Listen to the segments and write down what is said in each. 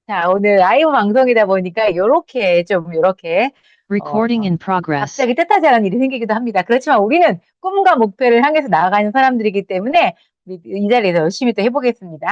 자, 오늘 라이브 방송이다 보니까 요렇게 Recording in progress. 갑자기 뜻하지 않은 일이 생기기도 합니다. 그렇지만 우리는 꿈과 목표를 향해서 나아가는 사람들이기 때문에 이 자리에서 열심히 또 해보겠습니다.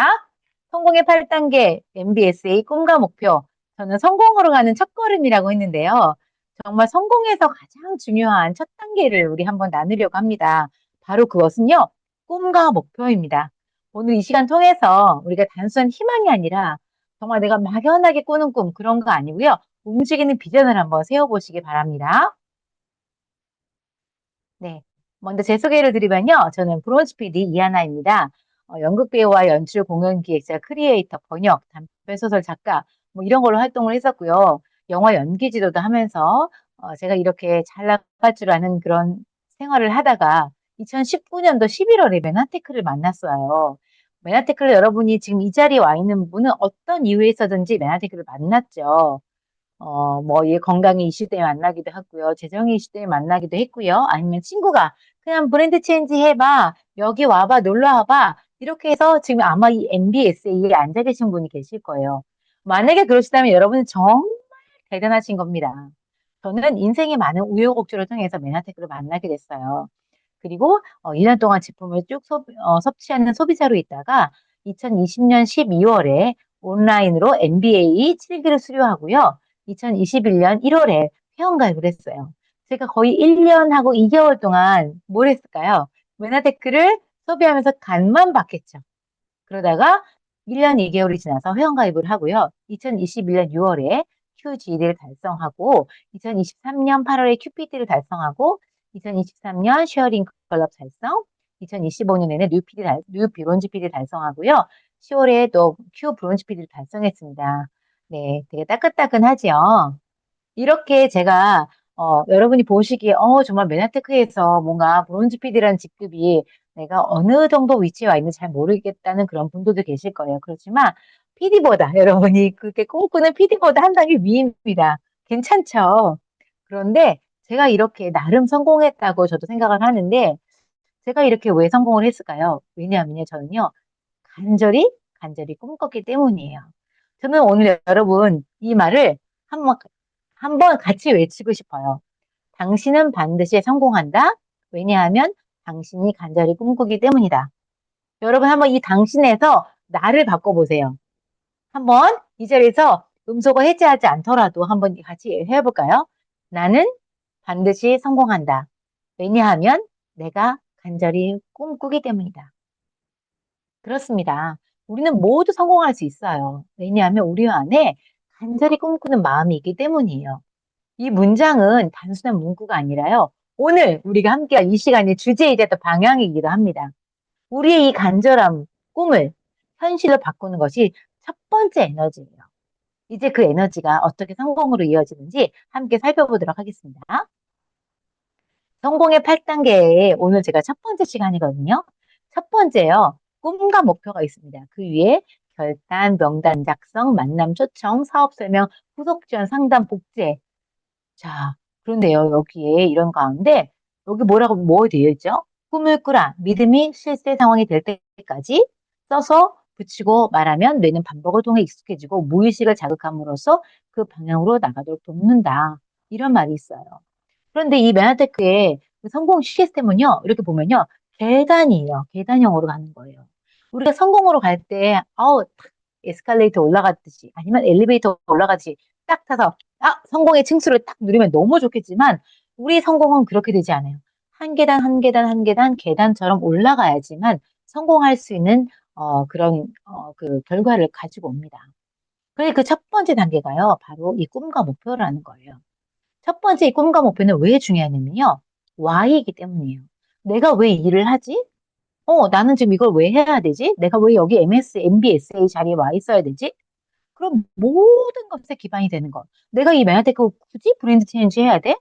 성공의 8단계 MBSA 꿈과 목표. 저는 성공으로 가는 첫걸음이라고 했는데요. 정말 성공에서 가장 중요한 첫 단계를 우리 한번 나누려고 합니다. 바로 그것은요, 꿈과 목표입니다. 오늘 이 시간 통해서 우리가 단순한 희망이 아니라 정말 내가 막연하게 꾸는 꿈 그런 거 아니고요. 움직이는 비전을 한번 세워보시기 바랍니다. 네. 먼저 제 소개를 드리면요. 저는 브론즈 PD 이하나입니다. 연극 배우와 연출, 공연 기획자, 크리에이터, 번역, 단편 소설 작가 뭐 이런 걸로 활동을 했었고요. 영화 연기 지도도 하면서 제가 이렇게 잘 나갈 줄 아는 그런 생활을 하다가 2019년도 11월에 맨하테크를 만났어요. 맨하테크를 여러분이 지금 이 자리에 와 있는 분은 어떤 이유에 있어든지 맨하테크를 만났죠. 뭐, 얘 건강의 이슈 때문에 만나기도 하고요. 재정의 이슈 때문에 만나기도 했고요. 아니면 친구가 그냥 브랜드 체인지 해봐. 여기 와봐. 놀러 와봐. 이렇게 해서 지금 아마 이 MBSA에 앉아 계신 분이 계실 거예요. 만약에 그러시다면 여러분은 정말 대단하신 겁니다. 저는 인생의 많은 우여곡절을 통해서 맨하테크를 만나게 됐어요. 그리고 2년 동안 제품을 쭉 섭취하는 소비자로 있다가 2020년 12월에 온라인으로 MBA 7기를 수료하고요. 2021년 1월에 회원가입을 했어요. 제가 거의 1년하고 2개월 동안 뭘 했을까요? 메나테크를 소비하면서 간만 봤겠죠. 그러다가 1년 2개월이 지나서 회원가입을 하고요. 2021년 6월에 QGD를 달성하고 2023년 8월에 QPD를 달성하고 2023년 쉐어링 클럽 달성, 2025년에는 뉴 브론즈 PD 달성하고요. 10월에 또 큐 브론즈 PD를 달성했습니다. 네, 되게 따끈따끈하지요. 이렇게 제가 여러분이 보시기에 정말 맨하테크에서 뭔가 브론즈 PD라는 직급이 내가 어느 정도 위치에 와 있는지 잘 모르겠다는 그런 분들도 계실 거예요. 그렇지만 PD보다 여러분이 그렇게 꿈꾸는 PD보다 한 단계 위입니다. 괜찮죠? 그런데 제가 이렇게 나름 성공했다고 저도 생각을 하는데 제가 이렇게 왜 성공을 했을까요? 왜냐하면요, 저는요, 간절히, 간절히 꿈꿨기 때문이에요. 저는 오늘 여러분 이 말을 한번, 한번 같이 외치고 싶어요. 당신은 반드시 성공한다. 왜냐하면 당신이 간절히 꿈꾸기 때문이다. 여러분 한번 이 당신에서 나를 바꿔보세요. 한번 이 자리에서 음소거 해제하지 않더라도 한번 같이 해볼까요? 나는 반드시 성공한다. 왜냐하면 내가 간절히 꿈꾸기 때문이다. 그렇습니다. 우리는 모두 성공할 수 있어요. 왜냐하면 우리 안에 간절히 꿈꾸는 마음이 있기 때문이에요. 이 문장은 단순한 문구가 아니라요. 오늘 우리가 함께할 이 시간의 주제이자 또 방향이기도 합니다. 우리의 이 간절함, 꿈을 현실로 바꾸는 것이 첫 번째 에너지예요. 이제 그 에너지가 어떻게 성공으로 이어지는지 함께 살펴보도록 하겠습니다. 성공의 8단계에 오늘 제가 첫 번째 시간이거든요. 첫 번째요. 꿈과 목표가 있습니다. 그 위에 결단, 명단 작성, 만남 초청, 사업 설명, 후속 지원, 상담, 복제. 자, 그런데요. 여기에 이런 가운데 여기 뭐 되어 있죠? 꿈을 꾸라. 믿음이 실제 상황이 될 때까지 써서 붙이고 말하면 뇌는 반복을 통해 익숙해지고 무의식을 자극함으로써 그 방향으로 나가도록 돕는다. 이런 말이 있어요. 그런데 이 맨하테크의 그 성공 시스템은요, 이렇게 보면요, 계단이에요. 계단형으로 가는 거예요. 우리가 성공으로 갈 때, 탁 에스컬레이터 올라갔듯이, 아니면 엘리베이터 올라가듯이 딱 타서, 성공의 층수를 딱 누리면 너무 좋겠지만, 우리 성공은 그렇게 되지 않아요. 한 계단, 한 계단, 한 계단, 계단처럼 올라가야지만 성공할 수 있는, 그 결과를 가지고 옵니다. 그래서 그 첫 번째 단계가요, 바로 이 꿈과 목표라는 거예요. 첫 번째 이 꿈과 목표는 왜 중요하냐면요. Why이기 때문이에요. 내가 왜 이 일을 하지? 나는 지금 이걸 왜 해야 되지? 내가 왜 여기 MBSA 자리에 와 있어야 되지? 그럼 모든 것에 기반이 되는 것. 내가 이 맨하테크 굳이 브랜드 체인지 해야 돼?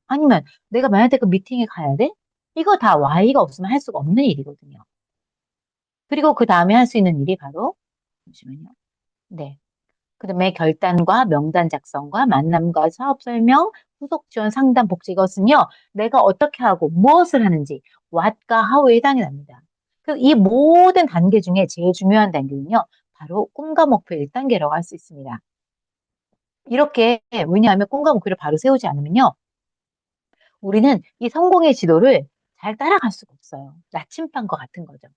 아니면 내가 맨하테크 미팅에 가야 돼? 이거 다 Y가 없으면 할 수가 없는 일이거든요. 그리고 그 다음에 할 수 있는 일이 바로, 잠시만요. 네. 그다음에 결단과 명단 작성과 만남과 사업 설명, 후속 지원 상담 복지 이것은요. 내가 어떻게 하고 무엇을 하는지 what과 how에 해당이 납니다. 그래서 이 모든 단계 중에 제일 중요한 단계는요. 바로 꿈과 목표 1단계라고 할 수 있습니다. 이렇게, 왜냐하면 꿈과 목표를 바로 세우지 않으면요. 우리는 이 성공의 지도를 잘 따라갈 수가 없어요. 나침반과 같은 거죠.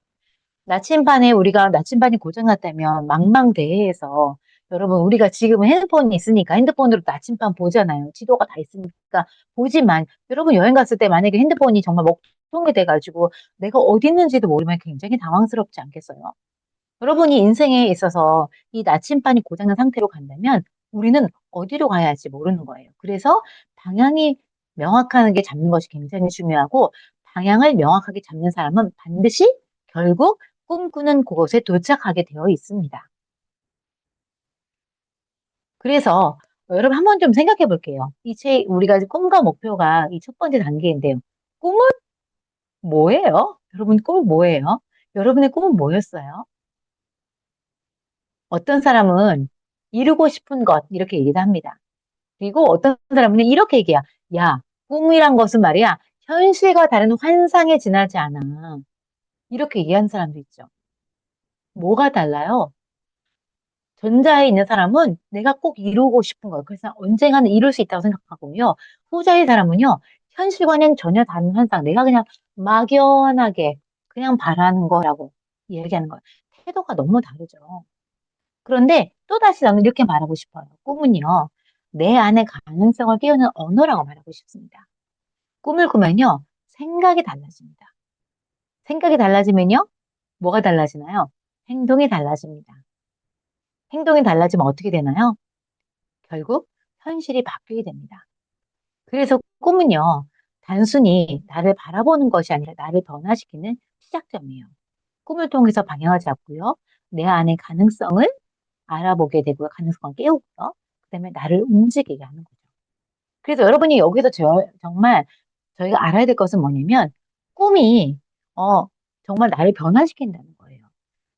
나침반에 우리가 나침반이 고장났다면 망망대해에서 여러분 우리가 지금은 핸드폰이 있으니까 핸드폰으로 나침반 보잖아요. 지도가 다 있으니까 보지만 여러분 여행 갔을 때 만약에 핸드폰이 정말 먹통이 돼가지고 내가 어디 있는지도 모르면 굉장히 당황스럽지 않겠어요? 여러분이 인생에 있어서 이 나침반이 고장난 상태로 간다면 우리는 어디로 가야 할지 모르는 거예요. 그래서 방향이 명확한 게 잡는 것이 굉장히 중요하고 방향을 명확하게 잡는 사람은 반드시 결국 꿈꾸는 그곳에 도착하게 되어 있습니다. 그래서 여러분 한번 좀 생각해 볼게요. 우리가 꿈과 목표가 이 첫 번째 단계인데요. 꿈은 뭐예요? 여러분 꿈은 뭐예요? 여러분의 꿈은 뭐였어요? 어떤 사람은 이루고 싶은 것 이렇게 얘기도 합니다. 그리고 어떤 사람은 이렇게 얘기해요. 야, 꿈이란 것은 말이야 현실과 다른 환상에 지나지 않아. 이렇게 얘기하는 사람도 있죠. 뭐가 달라요? 전자에 있는 사람은 내가 꼭 이루고 싶은 거예요. 그래서 언젠가는 이룰 수 있다고 생각하고요. 후자의 사람은요, 현실과는 전혀 다른 환상, 내가 그냥 막연하게 그냥 바라는 거라고 이야기하는 거예요. 태도가 너무 다르죠. 그런데 또다시 저는 이렇게 말하고 싶어요. 꿈은요, 내 안의 가능성을 깨우는 언어라고 말하고 싶습니다. 꿈을 꾸면요, 생각이 달라집니다. 생각이 달라지면요, 뭐가 달라지나요? 행동이 달라집니다. 행동이 달라지면 어떻게 되나요? 결국 현실이 바뀌게 됩니다. 그래서 꿈은요, 단순히 나를 바라보는 것이 아니라 나를 변화시키는 시작점이에요. 꿈을 통해서 방향을 잡고요, 내 안의 가능성을 알아보게 되고요, 가능성을 깨우고요, 그다음에 나를 움직이게 하는 거죠. 그래서 여러분이 여기서 정말 저희가 알아야 될 것은 뭐냐면, 꿈이, 정말 나를 변화시킨다는 거예요.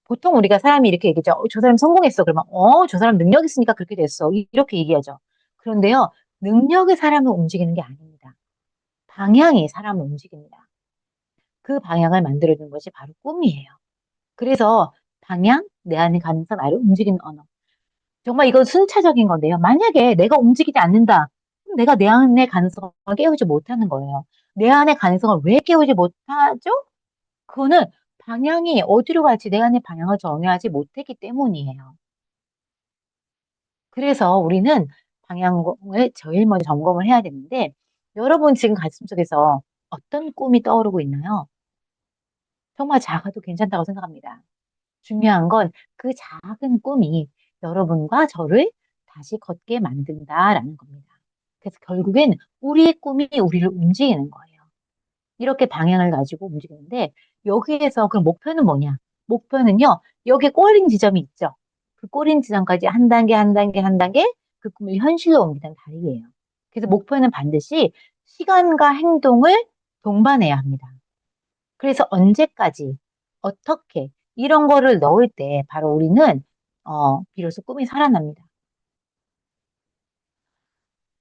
보통 우리가 사람이 이렇게 얘기하죠. 저 사람 성공했어. 그러면, 저 사람 능력 있으니까 그렇게 됐어. 이렇게 얘기하죠. 그런데요, 능력이 사람을 움직이는 게 아닙니다. 방향이 사람을 움직입니다. 그 방향을 만들어주는 것이 바로 꿈이에요. 그래서 방향, 내 안에 가면서 나를 움직이는 언어. 정말 이건 순차적인 건데요. 만약에 내가 움직이지 않는다. 그럼 내가 내 안의 가능성을 깨우지 못하는 거예요. 내 안의 가능성을 왜 깨우지 못하죠? 그거는 방향이 어디로 갈지 내 안의 방향을 정해하지 못했기 때문이에요. 그래서 우리는 방향을 제일 먼저 점검을 해야 되는데, 여러분 지금 가슴속에서 어떤 꿈이 떠오르고 있나요? 정말 작아도 괜찮다고 생각합니다. 중요한 건 그 작은 꿈이 여러분과 저를 다시 걷게 만든다라는 겁니다. 그래서 결국엔 우리의 꿈이 우리를 움직이는 거예요. 이렇게 방향을 가지고 움직이는데 여기에서 그럼 목표는 뭐냐? 목표는요, 여기 꼬린 지점이 있죠. 그 꼬린 지점까지 한 단계, 한 단계, 한 단계 그 꿈을 현실로 옮기는 다리예요. 그래서 목표는 반드시 시간과 행동을 동반해야 합니다. 그래서 언제까지, 어떻게, 이런 거를 넣을 때 바로 우리는, 비로소 꿈이 살아납니다.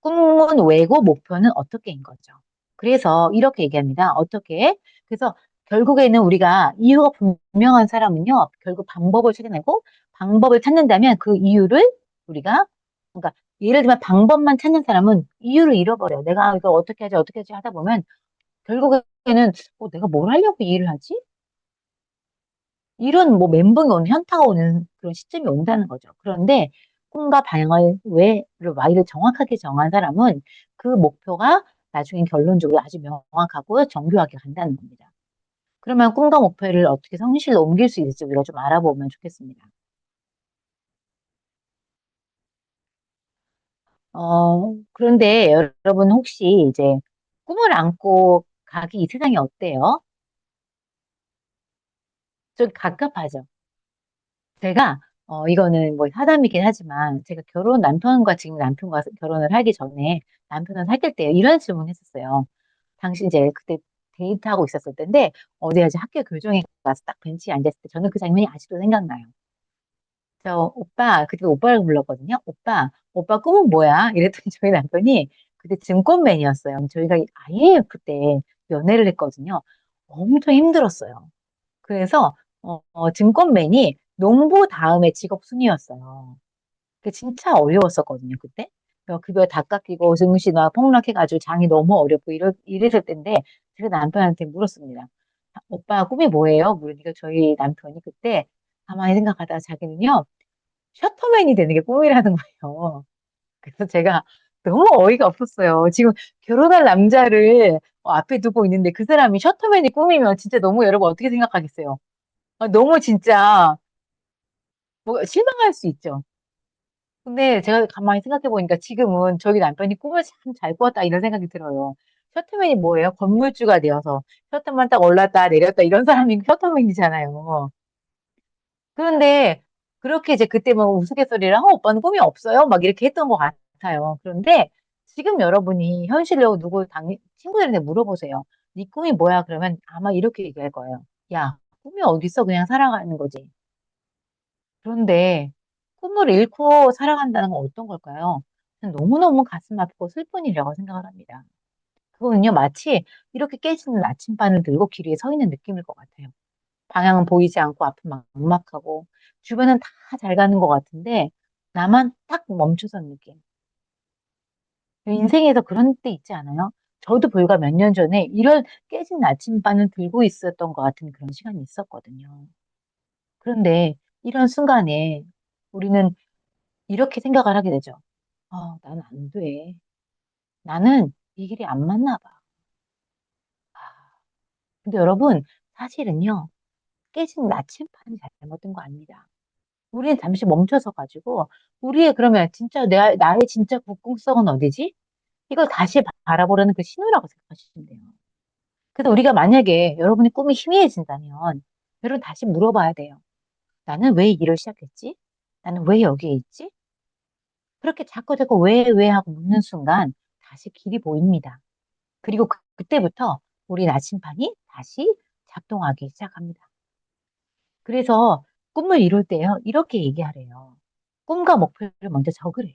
꿈은 왜고 목표는 어떻게인 거죠. 그래서 이렇게 얘기합니다. 어떻게? 그래서 결국에는 우리가 이유가 분명한 사람은요, 결국 방법을 찾아내고 방법을 찾는다면 그 이유를 우리가, 그러니까 예를 들면 방법만 찾는 사람은 이유를 잃어버려요. 내가 이거 어떻게 하지 하다 보면 결국에는 내가 뭘 하려고 이 일을 하지? 이런 뭐 멘붕이 오는 현타가 오는 그런 시점이 온다는 거죠. 그런데 꿈과 방향을 왜를 Y를 정확하게 정한 사람은 그 목표가 나중엔 결론적으로 아주 명확하고 정교하게 간다는 겁니다. 그러면 꿈과 목표를 어떻게 성실로 옮길 수 있을지 우리가 좀 알아보면 좋겠습니다. 그런데 여러분 혹시 이제 꿈을 안고 가기 이 세상이 어때요? 좀 갑갑하죠? 제가 이거는 뭐 사담이긴 하지만 제가 남편과 지금 남편과 결혼을 하기 전에 남편을 사귈 때 이런 질문 했었어요. 당신 이제 그때 데이트하고 있었을 때인데 어디 이제 학교 교정에 가서 딱 벤치에 앉았을 때 저는 그 장면이 아직도 생각나요. 저 오빠 그때 오빠를 불렀거든요. 오빠 꿈은 뭐야? 이랬더니 저희 남편이 그때 증권맨이었어요. 저희가 IMF 때 연애를 했거든요. 엄청 힘들었어요. 그래서 증권맨이 농부 다음에 직업 순이었어요. 그게 진짜 어려웠었거든요, 그때. 급여 다 깎이고 증시나 폭락해가지고 장이 너무 어렵고 이랬을 때인데 제가 남편한테 물었습니다. 오빠 꿈이 뭐예요? 물으니까 저희 남편이 그때 가만히 생각하다가 자기는요, 셔터맨이 되는 게 꿈이라는 거예요. 그래서 제가 너무 어이가 없었어요. 지금 결혼할 남자를 앞에 두고 있는데 그 사람이 셔터맨이 꿈이면 진짜 너무 여러분 어떻게 생각하겠어요? 너무 진짜 뭐 실망할 수 있죠. 근데 제가 가만히 생각해 보니까 지금은 저희 남편이 꿈을 참 잘 꿨다 이런 생각이 들어요. 셔터맨이 뭐예요? 건물주가 되어서 셔터만 딱 올랐다 내렸다 이런 사람이 셔터맨이잖아요. 그런데 그렇게 이제 그때 뭐 우스갯소리를 오빠는 꿈이 없어요? 막 이렇게 했던 것 같아요. 그런데 지금 여러분이 현실로 친구들한테 물어보세요. 네 꿈이 뭐야? 그러면 아마 이렇게 얘기할 거예요. 야, 꿈이 어딨어? 그냥 살아가는 거지. 그런데 꿈을 잃고 살아간다는 건 어떤 걸까요? 저는 너무너무 가슴 아프고 슬픈 일이라고 생각을 합니다. 그거는요, 마치 이렇게 깨지는 나침반을 들고 길 위에 서 있는 느낌일 것 같아요. 방향은 보이지 않고 앞은 막막하고 주변은 다 잘 가는 것 같은데 나만 딱 멈춰선 느낌. 인생에서 그런 때 있지 않아요? 저도 불과 몇 년 전에 이런 깨진 나침반을 들고 있었던 것 같은 그런 시간이 있었거든요. 그런데 이런 순간에 우리는 이렇게 생각을 하게 되죠. 나는 안 돼. 나는 이 길이 안 맞나 봐. 아, 근데 여러분, 사실은요, 깨진 나침반이 잘못된 거 아닙니다. 우리는 잠시 멈춰서 가지고, 우리의 그러면 진짜 나의 진짜 국궁성은 어디지? 이걸 다시 바라보려는 그 신호라고 생각하시면 돼요. 그래서 우리가 만약에 여러분의 꿈이 희미해진다면, 여러분 다시 물어봐야 돼요. 나는 왜 이 일을 시작했지? 나는 왜 여기에 있지? 그렇게 자꾸 왜 하고 묻는 순간 다시 길이 보입니다. 그리고 그때부터 우리 나침반이 다시 작동하기 시작합니다. 그래서 꿈을 이룰 때요, 이렇게 얘기하래요. 꿈과 목표를 먼저 적으래요.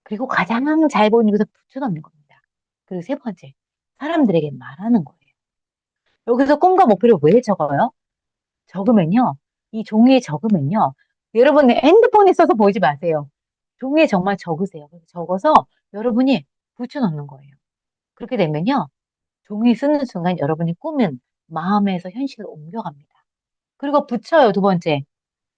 그리고 가장 잘 보이는 곳에 붙여넣는 겁니다. 그리고 세 번째, 사람들에게 말하는 거예요. 여기서 꿈과 목표를 왜 적어요? 적으면요, 이 종이에 적으면요, 여러분 핸드폰에 써서 보이지 마세요. 종이에 정말 적으세요. 적어서 여러분이 붙여넣는 거예요. 그렇게 되면요, 종이 쓰는 순간 여러분의 꿈은 마음에서 현실로 옮겨갑니다. 그리고 붙여요, 두 번째.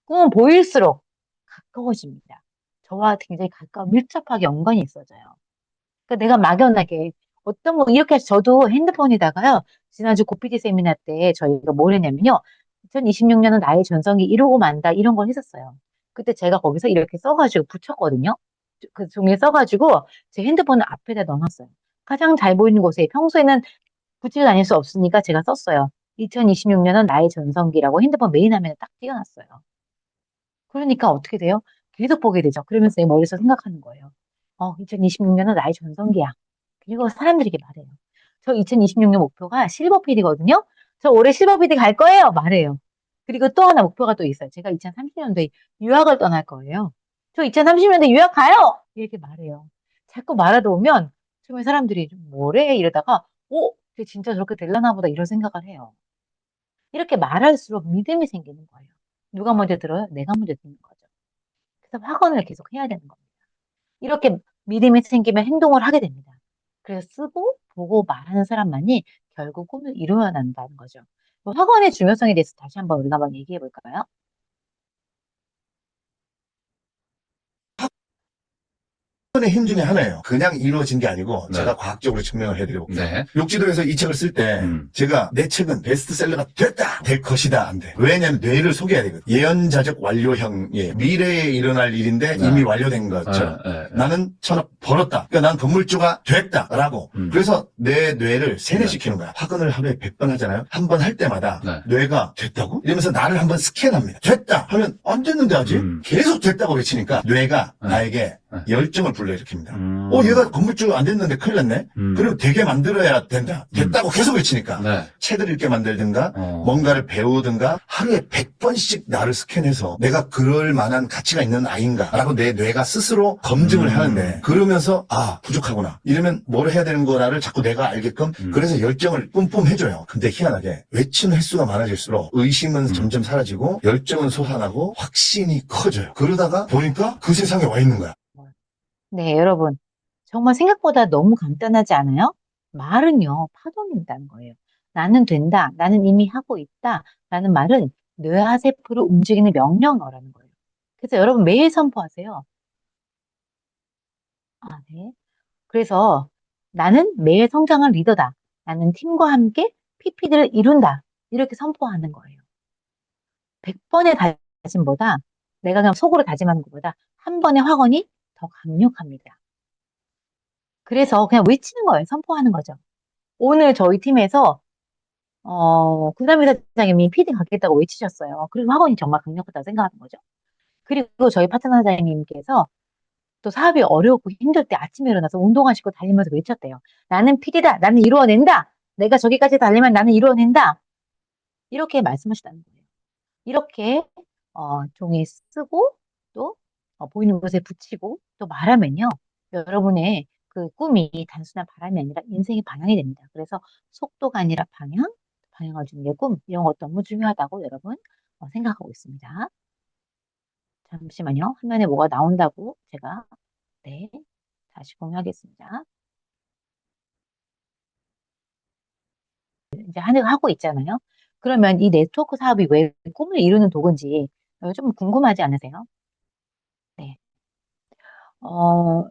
꿈은 보일수록 가까워집니다. 저와 굉장히 가까운 밀접하게 연관이 있어져요. 그러니까 내가 막연하게 어떤 거 이렇게 해서 저도 핸드폰에다가요. 지난주 고피디 세미나 때 저희가 뭘 했냐면요. 2026년은 나의 전성기 이루고 만다 이런 걸 했었어요. 그때 제가 거기서 이렇게 써가지고 붙였거든요. 그 종이에 써가지고 제 핸드폰을 앞에다 넣어놨어요. 가장 잘 보이는 곳에 평소에는 붙이고 다닐 수 없으니까 제가 썼어요. 2026년은 나의 전성기라고 핸드폰 메인 화면에 딱 띄워놨어요. 그러니까 어떻게 돼요? 계속 보게 되죠. 그러면서 내 머릿속에 생각하는 거예요. 2026년은 나의 전성기야. 그리고 사람들에게 말해요. 저 2026년 목표가 실버 PD거든요. 저 올해 실버 PD 갈 거예요. 말해요. 그리고 또 하나 목표가 또 있어요. 제가 2030년도에 유학을 떠날 거예요. 저 2030년도에 유학 가요! 이렇게 말해요. 자꾸 말하다 보면 처음에 사람들이 좀 뭐래? 이러다가 쟤 진짜 저렇게 되려나 보다 이런 생각을 해요. 이렇게 말할수록 믿음이 생기는 거예요. 누가 먼저 들어요? 내가 먼저 듣는 거죠. 그래서 확언을 계속 해야 되는 겁니다. 이렇게 믿음이 생기면 행동을 하게 됩니다. 그래서 쓰고 보고 말하는 사람만이 결국 꿈을 이루어야 한다는 거죠. 확언의 중요성에 대해서 다시 한번 우리가 한번 얘기해 볼까요? 의 힘 중에 하나예요. 그냥 이루어진 게 아니고 네. 제가 과학적으로 증명을 해드려볼게요. 네. 욕지도에서 이 책을 쓸 때 제가 내 책은 베스트셀러가 됐다, 될 것이다 안 돼. 왜냐하면 뇌를 속여야 되거든. 예언자적 완료형의 미래에 일어날 일인데 네. 이미 완료된 거죠. 나는 1,000억 벌었다. 그러니까 난 건물주가 됐다라고. 그래서 내 뇌를 세뇌시키는 거야. 확언을 하루에 100번 하잖아요. 한 번 할 때마다 네. 뇌가 됐다고? 이러면서 나를 한번 스캔합니다. 됐다 하면 안 됐는데 아직? 계속 됐다고 외치니까 뇌가 나에게 열정을 불러일으킵니다. 얘가 건물주 안 됐는데 큰일 났네? 그럼 되게 만들어야 된다. 됐다고 계속 외치니까. 네. 책을 읽게 만들든가, 뭔가를 배우든가, 하루에 100번씩 나를 스캔해서 내가 그럴 만한 가치가 있는 아이인가? 라고 내 뇌가 스스로 검증을 하는데, 그러면서, 부족하구나. 이러면 뭘 해야 되는 거라를 자꾸 내가 알게끔, 그래서 열정을 뿜뿜 해줘요. 근데 희한하게, 외치는 횟수가 많아질수록 의심은 점점 사라지고, 열정은 솟아나고, 확신이 커져요. 그러다가 보니까 그 세상에 와 있는 거야. 네, 여러분. 정말 생각보다 너무 간단하지 않아요? 말은요, 파동인다는 거예요. 나는 된다, 나는 이미 하고 있다, 라는 말은 뇌하세포를 움직이는 명령어라는 거예요. 그래서 여러분 매일 선포하세요. 네. 그래서 나는 매일 성장한 리더다. 나는 팀과 함께 PP들을 이룬다. 이렇게 선포하는 거예요. 100번의 다짐보다 내가 그냥 속으로 다짐하는 것보다 한 번의 확언이 더 강력합니다. 그래서 그냥 외치는 거예요. 선포하는 거죠. 오늘 저희 팀에서 구담이 사장님이 PD 가겠다고 외치셨어요. 그리고 학원이 정말 강력하다고 생각하는 거죠. 그리고 저희 파트너 사장님께서 또 사업이 어렵고 힘들 때 아침에 일어나서 운동하시고 달리면서 외쳤대요. 나는 PD다. 나는 이루어낸다. 내가 저기까지 달리면 나는 이루어낸다. 이렇게 말씀하시다는 거예요. 이렇게 종이에 쓰고 또 보이는 곳에 붙이고 또 말하면요. 여러분의 그 꿈이 단순한 바람이 아니라 인생의 방향이 됩니다. 그래서 속도가 아니라 방향을 주는 게 꿈, 이런 것도 너무 중요하다고 여러분 생각하고 있습니다. 잠시만요. 화면에 뭐가 나온다고 제가 네, 다시 공유하겠습니다. 이제 하고 있잖아요. 그러면 이 네트워크 사업이 왜 꿈을 이루는 도구인지 좀 궁금하지 않으세요? 네. 어,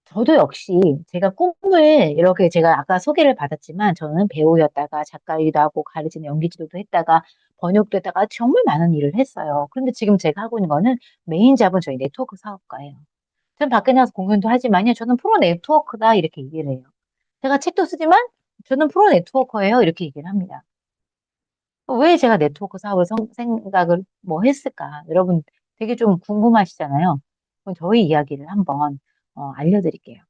저도 역시 제가 꿈을 이렇게 제가 아까 소개를 받았지만 저는 배우였다가 작가이기도 하고 가르치는 연기 지도도 했다가 번역도 했다가 정말 많은 일을 했어요. 그런데 지금 제가 하고 있는 거는 메인 잡은 저희 네트워크 사업가예요. 저는 밖에 나가서 공연도 하지만요. 저는 프로 네트워크다 이렇게 얘기를 해요. 제가 책도 쓰지만 저는 프로 네트워커예요. 이렇게 얘기를 합니다. 왜 제가 네트워크 사업을 생각을 뭐 했을까? 여러분 되게 좀 궁금하시잖아요. 그럼 저희 이야기를 한번 알려드릴게요.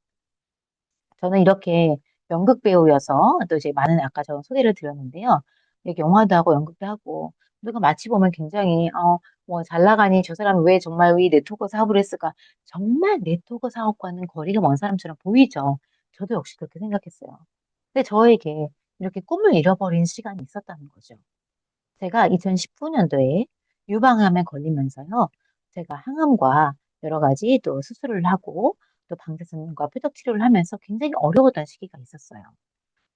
저는 이렇게 연극 배우여서 또 이제 많은 아까 저 소개를 드렸는데요. 이렇게 영화도 하고 연극도 하고 누가 마치 보면 굉장히 뭐 잘 나가니 저 사람은 왜 정말 이 네트워크 사업을 했을까? 정말 네트워크 사업과는 거리가 먼 사람처럼 보이죠. 저도 역시 그렇게 생각했어요. 근데 저에게 이렇게 꿈을 잃어버린 시간이 있었다는 거죠. 제가 2019년도에 유방암에 걸리면서요. 제가 항암과 여러 가지 또 수술을 하고 또 방사선과 표적 치료를 하면서 굉장히 어려웠던 시기가 있었어요.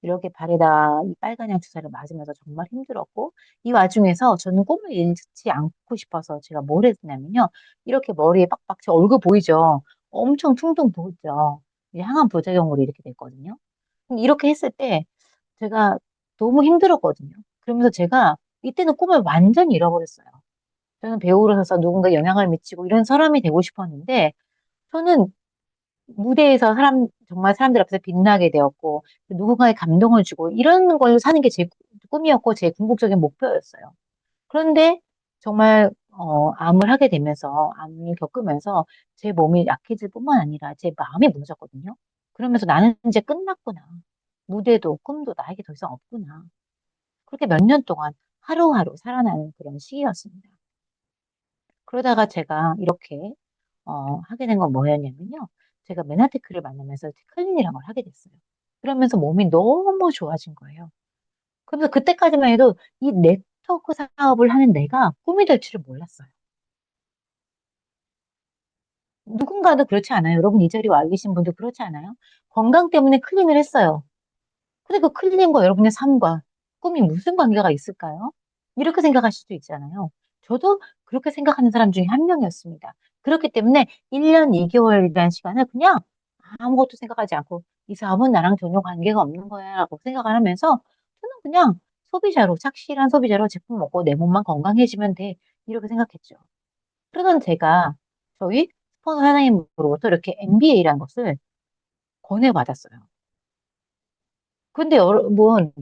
이렇게 발에다 이 빨간약 주사를 맞으면서 정말 힘들었고 이 와중에서 저는 꿈을 잃지 않고 싶어서 제가 뭘 했냐면요. 이렇게 머리에 빡빡 제 얼굴 보이죠? 엄청 퉁퉁 부었죠. 이 항암 부작용으로 이렇게 됐거든요. 근데 이렇게 했을 때 제가 너무 힘들었거든요. 그러면서 제가 이때는 꿈을 완전히 잃어버렸어요. 저는 배우로서 누군가 영향을 미치고 이런 사람이 되고 싶었는데 저는 무대에서 정말 사람들 앞에서 빛나게 되었고 누군가의 감동을 주고 이런 걸 사는 게 제 꿈이었고 제 궁극적인 목표였어요. 그런데 정말 암을 하게 되면서 암을 겪으면서 제 몸이 약해질 뿐만 아니라 제 마음이 무너졌거든요. 그러면서 나는 이제 끝났구나. 무대도 꿈도 나에게 더 이상 없구나. 그렇게 몇 년 동안 하루하루 살아나는 그런 시기였습니다. 그러다가 제가 이렇게 하게 된 건 뭐였냐면요. 제가 맨하테크를 만나면서 클린이라는 걸 하게 됐어요. 그러면서 몸이 너무 좋아진 거예요. 그래서 그때까지만 해도 이 네트워크 사업을 하는 내가 꿈이 될 줄을 몰랐어요. 누군가도 그렇지 않아요? 여러분 이 자리에 와 계신 분도 그렇지 않아요? 건강 때문에 클린을 했어요. 근데 그 클린과 여러분의 삶과 꿈이 무슨 관계가 있을까요? 이렇게 생각하실 수도 있잖아요. 저도 그렇게 생각하는 사람 중에 한 명이었습니다. 그렇기 때문에 1년 2개월이라는 시간을 그냥 아무것도 생각하지 않고 이 사업은 나랑 전혀 관계가 없는 거야 라고 생각을 하면서 저는 그냥 소비자로, 착실한 소비자로 제품 먹고 내 몸만 건강해지면 돼. 이렇게 생각했죠. 그러던 제가 저희 스포너 하나님으로부터 이렇게 MBA라는 것을 권해받았어요. 근데 여러분,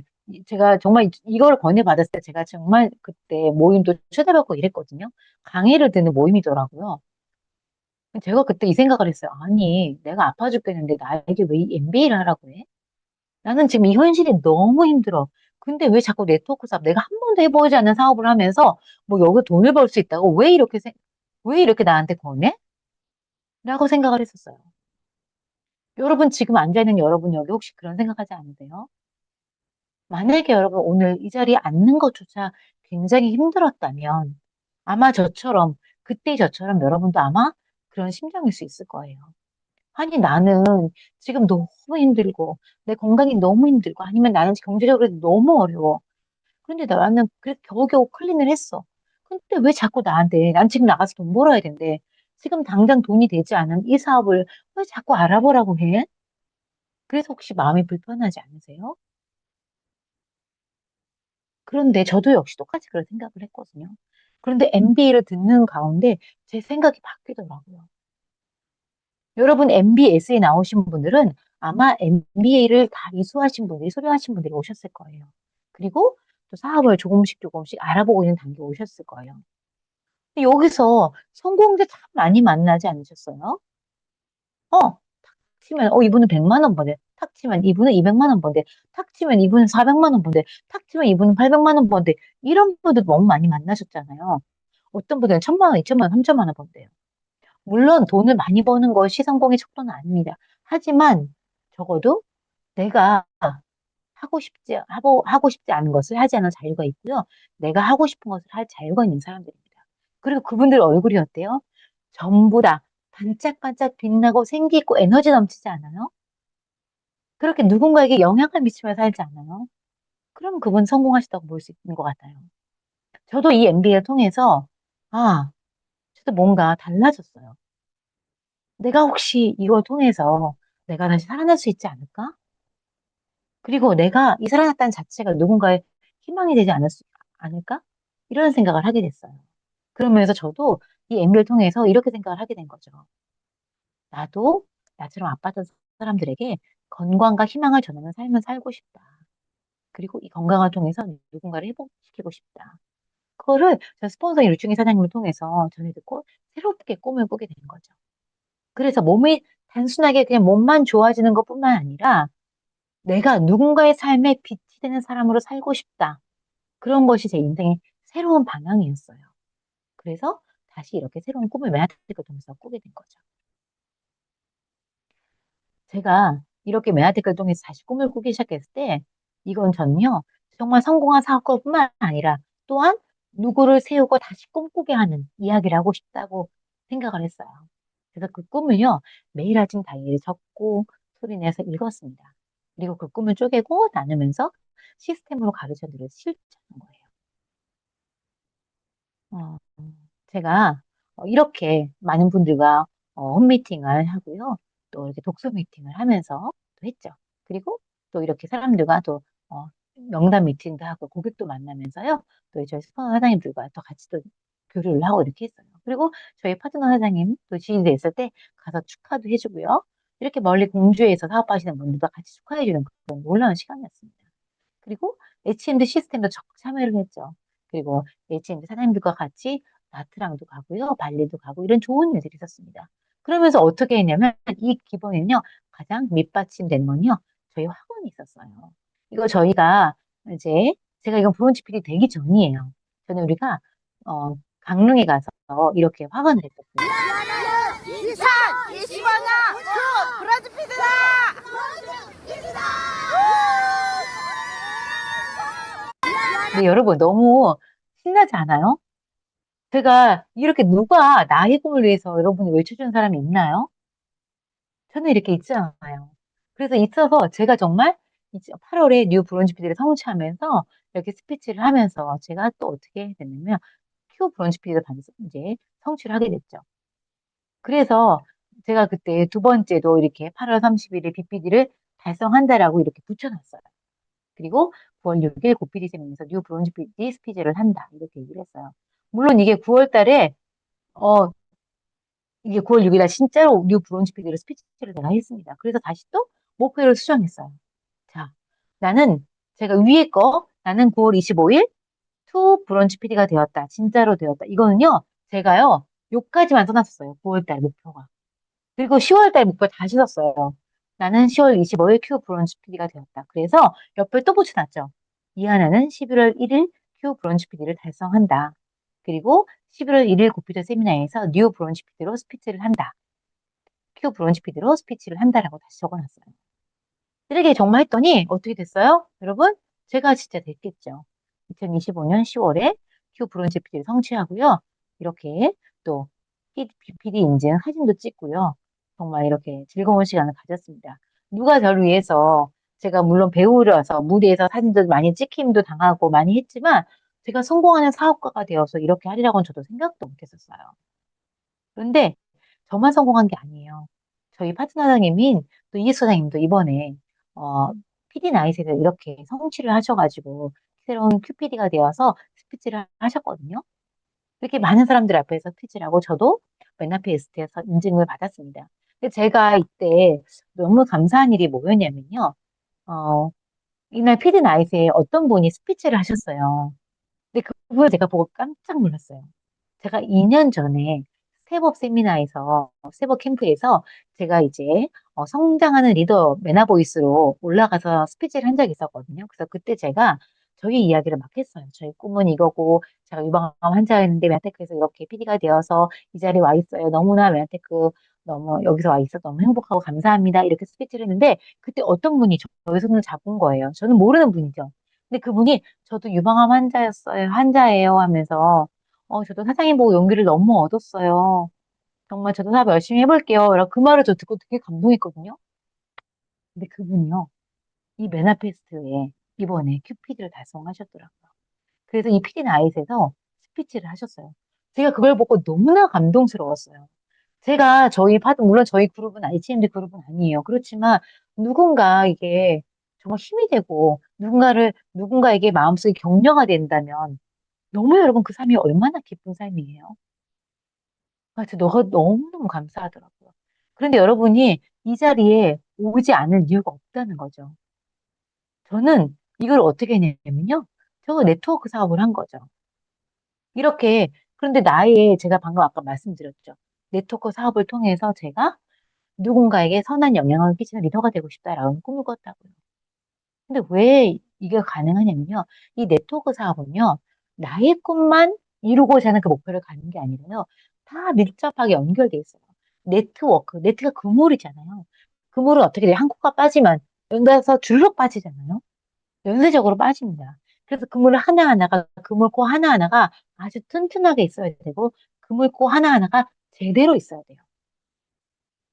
제가 정말 이걸 권해받았을 때 제가 정말 그때 모임도 초대받고 이랬거든요. 강의를 듣는 모임이더라고요. 제가 그때 이 생각을 했어요. 아니, 내가 아파 죽겠는데 나에게 왜 이 MBA를 하라고 해? 나는 지금 이 현실이 너무 힘들어. 근데 왜 자꾸 네트워크 사업, 내가 한 번도 해보지 않는 사업을 하면서 뭐 여기 돈을 벌 수 있다고 왜 이렇게 나한테 권해? 라고 생각을 했었어요. 여러분 지금 앉아있는 여러분 여기 혹시 그런 생각하지 않으세요? 만약에 여러분 오늘 이 자리에 앉는 것조차 굉장히 힘들었다면 아마 그때 저처럼 여러분도 아마 그런 심정일 수 있을 거예요. 아니, 나는 지금 너무 힘들고, 내 건강이 너무 힘들고, 아니면 나는 경제적으로 너무 어려워. 그런데 나는 그래도 겨우겨우 클린을 했어. 근데 왜 자꾸 나한테, 난 지금 나가서 돈 벌어야 되는데, 지금 당장 돈이 되지 않은 이 사업을 왜 자꾸 알아보라고 해? 그래서 혹시 마음이 불편하지 않으세요? 그런데 저도 역시 똑같이 그런 생각을 했거든요. 그런데 MBA를 듣는 가운데 제 생각이 바뀌더라고요. 여러분 MBS에 나오신 분들은 아마 MBA를 다 이수하신 분들이, 수료하신 분들이 오셨을 거예요. 그리고 또 사업을 조금씩 조금씩 알아보고 있는 단계에 오셨을 거예요. 근데 여기서 성공자 참 많이 만나지 않으셨어요? 탁 치면, 이분은 100만 원 번대. 탁 치면 이분은 200만 원 번대. 탁 치면 이분은 400만 원 번대. 탁 치면 이분은 800만 원 번대. 이런 분들 너무 많이 만나셨잖아요. 어떤 분들은 1000만 원, 2000만 원, 3000만 원 번대요. 물론 돈을 많이 버는 것이 성공의 척도는 아닙니다. 하지만 적어도 내가 하고 싶지 않은 것을 하지 않을 자유가 있고요. 내가 하고 싶은 것을 할 자유가 있는 사람들입니다. 그리고 그분들 얼굴이 어때요? 전부 다 반짝반짝 빛나고 생기 있고 에너지 넘치지 않아요? 그렇게 누군가에게 영향을 미치며 살지 않아요? 그럼 그분 성공하시다고 볼 수 있는 것 같아요. 저도 이 MBA를 통해서, 아, 저도 뭔가 달라졌어요. 내가 혹시 이걸 통해서 내가 다시 살아날 수 있지 않을까? 그리고 내가 이 살아났다는 자체가 누군가의 희망이 되지 않을까? 이런 생각을 하게 됐어요. 그러면서 저도 이 MBA를 통해서 이렇게 생각을 하게 된 거죠. 나도 나처럼 아팠던 사람들에게 건강과 희망을 전하는 삶을 살고 싶다. 그리고 이 건강을 통해서 누군가를 회복시키고 싶다. 그거를 저 스폰서 일중의 사장님을 통해서 전해 듣고 새롭게 꿈을 꾸게 된 거죠. 그래서 몸이 단순하게 그냥 몸만 좋아지는 것뿐만 아니라 내가 누군가의 삶에 빛이 되는 사람으로 살고 싶다. 그런 것이 제 인생의 새로운 방향이었어요. 그래서 다시 이렇게 새로운 꿈을 맨하탄을 통해서 꾸게 된 거죠. 제가 이렇게 맨하탄을 통해서 다시 꿈을 꾸기 시작했을 때 이건 저는요. 정말 성공한 사업가뿐만 아니라 또한 누구를 세우고 다시 꿈꾸게 하는 이야기를 하고 싶다고 생각을 했어요. 그래서 그 꿈을요. 매일 아침 다이어리에 적고 소리내서 읽었습니다. 그리고 그 꿈을 쪼개고 나누면서 시스템으로 가르쳐 드려 실천한 거예요. 어, 제가 이렇게 많은 분들과 홈미팅을 하고요. 또 이렇게 독서 미팅을 하면서 또 했죠. 그리고 또 이렇게 사람들과 또 어, 명담 미팅도 하고 고객도 만나면서요. 또 저희 스폰 사장님들과 또 같이 또 교류를 하고 이렇게 했어요. 그리고 저희 파트너 사장님 또 지인들 있을 때 가서 축하도 해주고요. 이렇게 멀리 공주에서 사업하시는 분들과 같이 축하해주는 그런 놀라운 시간이었습니다. 그리고 HMD 시스템도 적극 참여를 했죠. 그리고 HMD 사장님들과 같이 나트랑도 가고요. 발리도 가고 이런 좋은 일들이 있었습니다. 그러면서 어떻게 했냐면 이 기본에는요. 가장 밑받침되는 건요. 저희 학원이 있었어요. 이거 저희가 이제 제가 이건 브론치 PD 되기 전이에요. 저는 우리가 강릉에 가서 이렇게 학원을 했었어요. 이산 20원아 그 브라즈피드다. 근데 여러분 너무 신나지 않아요? 제가 이렇게 누가 나의 꿈을 위해서 여러분이 외쳐주는 사람이 있나요? 저는 이렇게 있지 않아요. 그래서 있어서 제가 정말 8월에 뉴 브론즈 피디를 성취하면서 이렇게 스피치를 하면서 제가 또 어떻게 됐냐면 큐 브론즈 피디를 이제 성취를 하게 됐죠. 그래서 제가 그때 두 번째도 이렇게 8월 30일에 BPD를 달성한다라고 이렇게 붙여놨어요. 그리고 9월 6일 고PD 세미나에서 뉴 브론즈 PD 스피치를 한다. 이렇게 얘기를 했어요. 물론 이게 9월 달에 어, 이게 9월 6일 날 진짜로 뉴 브론즈 피디로 스피치를 내가 했습니다. 그래서 다시 또 목표를 수정했어요. 자, 나는 제가 위에 거 나는 9월 25일 투 브런치 PD가 되었다. 진짜로 되었다. 이거는요. 제가요. 요까지만 써놨었어요. 9월달 목표가. 그리고 10월달 목표 다시 썼어요. 나는 10월 25일 큐 브런치 PD가 되었다. 그래서 옆에 또 붙여놨죠. 이하나는 11월 1일 큐 브런치 PD를 달성한다. 그리고 11월 1일 고피터 세미나에서 뉴 브런치 PD로 스피치를 한다. 큐 브런치 PD로 스피치를 한다라고 다시 적어놨어요. 이렇게 정말 했더니 어떻게 됐어요? 여러분, 제가 진짜 됐겠죠. 2025년 10월에 큐 브론즈 PD를 성취하고요. 이렇게 또 PD 인증 사진도 찍고요. 정말 이렇게 즐거운 시간을 가졌습니다. 누가 저를 위해서 제가 물론 배우라서 무대에서 사진도 많이 찍힘도 당하고 많이 했지만 제가 성공하는 사업가가 되어서 이렇게 하리라고는 저도 생각도 못했었어요. 그런데 저만 성공한 게 아니에요. 저희 파트너장님인 또 이해수 사장님도 이번에 PD 나이트에서 이렇게 성취를 하셔가지고 새로운 QPD가 되어서 스피치를 하셨거든요. 이렇게 많은 사람들 앞에서 스피치를 하고 저도 맨 앞에 에스트에서 인증을 받았습니다. 근데 제가 이때 너무 감사한 일이 뭐였냐면요. 어, 이날 PD 나이트에 어떤 분이 스피치를 하셨어요. 근데 그걸 제가 보고 깜짝 놀랐어요. 제가 2년 전에 스텝업 세미나에서, 스텝업 캠프에서 제가 이제 성장하는 리더 메나보이스로 올라가서 스피치를 한 적이 있었거든요. 그래서 그때 제가 저희 이야기를 막 했어요. 저희 꿈은 이거고, 제가 유방암 환자였는데 메아테크에서 이렇게 PD가 되어서 이 자리에 와 있어요. 너무나 메아테크 너무 여기서 와 있어서 너무 행복하고 감사합니다. 이렇게 스피치를 했는데 그때 어떤 분이 저의 손을 잡은 거예요. 저는 모르는 분이죠. 근데 그분이 저도 유방암 환자였어요. 환자예요 하면서 저도 사장님 보고 용기를 너무 얻었어요. 정말 저도 사업 열심히 해볼게요. 라고 그 말을 저 듣고 되게 감동했거든요. 근데 그분이요. 이 메나페스트에 이번에 큐피드를 달성하셨더라고요. 그래서 이 PD 나잇에서 스피치를 하셨어요. 제가 그걸 보고 너무나 감동스러웠어요. 제가 저희 파트, 물론 저희 그룹은 HMD 그룹은 아니에요. 그렇지만 누군가 이게 정말 힘이 되고 누군가에게 마음속에 격려가 된다면 너무 여러분 그 삶이 얼마나 기쁜 삶이에요. 아, 저 너가 너무너무 감사하더라고요. 그런데 여러분이 이 자리에 오지 않을 이유가 없다는 거죠. 저는 이걸 어떻게 했냐면요. 저 네트워크 사업을 한 거죠. 이렇게, 그런데 제가 방금 아까 말씀드렸죠. 네트워크 사업을 통해서 제가 누군가에게 선한 영향을 끼치는 리더가 되고 싶다라는 꿈을 꿨다고요. 근데 왜 이게 가능하냐면요. 이 네트워크 사업은요. 나의 꿈만 이루고자 하는 그 목표를 가는 게 아니라요. 다 밀접하게 연결돼 있어요. 네트워크, 네트가 그물이잖아요. 그물은 어떻게 돼요? 한 코가 빠지면 연달아서 줄로 빠지잖아요. 연쇄적으로 빠집니다. 그래서 그물 하나하나가, 그물코 하나하나가 아주 튼튼하게 있어야 되고, 그물코 하나하나가 제대로 있어야 돼요.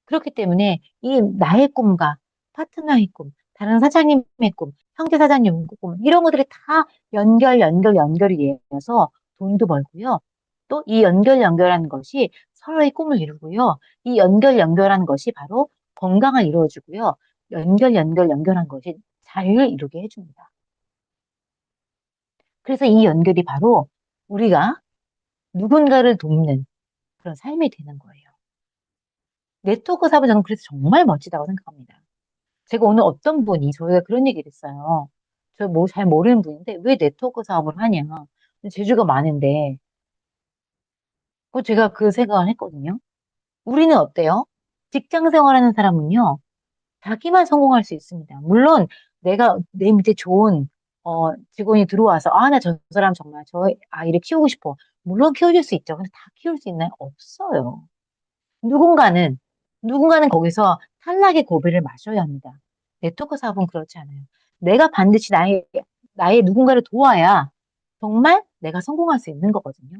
그렇기 때문에 이 나의 꿈과 파트너의 꿈, 다른 사장님의 꿈, 형제 사장님의 꿈, 이런 것들이 다 연결이 되어서 돈도 벌고요. 또 이 연결한 것이 서로의 꿈을 이루고요. 이 연결한 것이 바로 건강을 이루어주고요. 연결한 것이 자유를 이루게 해줍니다. 그래서 이 연결이 바로 우리가 누군가를 돕는 그런 삶이 되는 거예요. 네트워크 사업은 저는 그래서 정말 멋지다고 생각합니다. 제가 오늘 어떤 분이 저희가 그런 얘기를 했어요. 저 뭐 잘 모르는 분인데 왜 네트워크 사업을 하냐. 재주가 많은데. 제가 그 생각을 했거든요. 우리는 어때요? 직장 생활하는 사람은요. 자기만 성공할 수 있습니다. 물론 내가 내 밑에 좋은 직원이 들어와서 아, 나 저 사람 정말 저 아이를 키우고 싶어. 물론 키워줄 수 있죠. 근데 다 키울 수 있나요? 없어요. 누군가는, 누군가는 거기서 탈락의 고비를 마셔야 합니다. 네트워크 사업은 그렇지 않아요. 내가 반드시 나의 누군가를 도와야 정말 내가 성공할 수 있는 거거든요.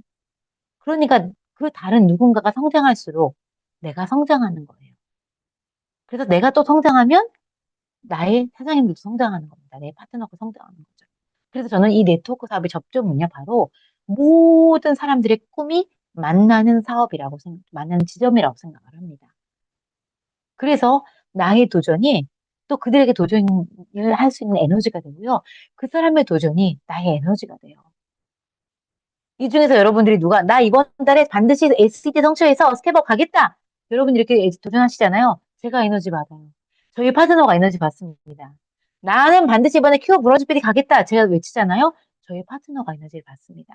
그러니까 그 다른 누군가가 성장할수록 내가 성장하는 거예요. 그래서 내가 또 성장하면 나의 사장님들도 성장하는 겁니다. 내 파트너가 성장하는 거죠. 그래서 저는 이 네트워크 사업의 접점은요, 바로 모든 사람들의 꿈이 만나는 지점이라고 생각을 합니다. 그래서 나의 도전이 또 그들에게 도전을 할 수 있는 에너지가 되고요. 그 사람의 도전이 나의 에너지가 돼요. 이 중에서 여러분들이 나 이번 달에 반드시 SCT 성취해서 스텝업 가겠다. 여러분 이렇게 도전하시잖아요. 제가 에너지 받아요. 저희 파트너가 에너지 받습니다. 나는 반드시 이번에 큐어 브런치 PD 가겠다. 제가 외치잖아요. 저희 파트너가 에너지를 받습니다.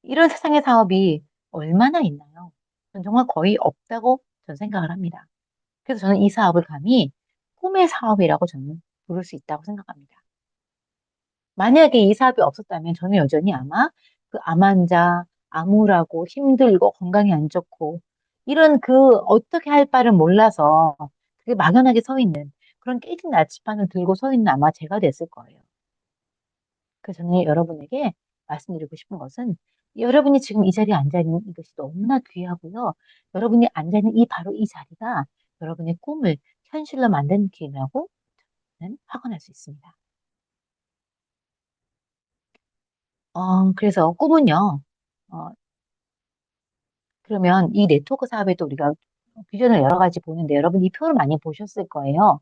이런 세상의 사업이 얼마나 있나요? 전 정말 거의 없다고 저는 생각을 합니다. 그래서 저는 이 사업을 감히 꿈의 사업이라고 저는 부를 수 있다고 생각합니다. 만약에 이 사업이 없었다면 저는 여전히 아마 그 암 환자, 암울하고 힘들고 건강이 안 좋고 이런 그 어떻게 할 바를 몰라서 그게 막연하게 서 있는 그런 깨진 나치판을 들고 서 있는 아마 제가 됐을 거예요. 그래서 저는 여러분에게 말씀드리고 싶은 것은 여러분이 지금 이 자리에 앉아 있는 이것이 너무나 귀하고요. 여러분이 앉아 있는 바로 이 자리가 여러분의 꿈을 현실로 만드는 길이라고 저는 확언할 수 있습니다. 그래서 꿈은요, 어, 그러면 이 네트워크 사업에도 우리가 비전을 여러 가지 보는데 여러분 이 표를 많이 보셨을 거예요.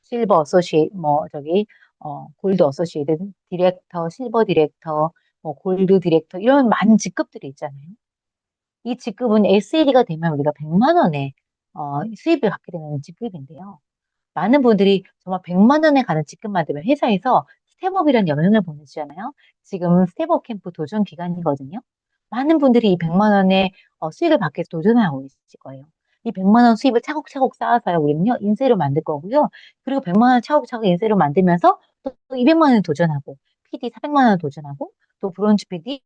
실버 어소시에이트, 골드 어소시에이트 디렉터, 실버 디렉터, 골드 디렉터 이런 많은 직급들이 있잖아요. 이 직급은 SAD가 되면 우리가 100만 원의 수입을 갖게 되는 직급인데요. 많은 분들이 정말 100만 원에 가는 직급만 되면 회사에서 스텝업이라는 영향을 보내주잖아요. 지금 스텝업 캠프 도전 기간이거든요. 많은 분들이 이 100만 원의 수익을 받기 위해서 도전하고 있을 거예요. 이 100만 원 수입을 차곡차곡 쌓아서요, 우리는요, 인세로 만들 거고요. 그리고 100만 원 차곡차곡 인세로 만들면서 또 200만 원을 도전하고, PD 400만 원을 도전하고, 또 브론즈 PD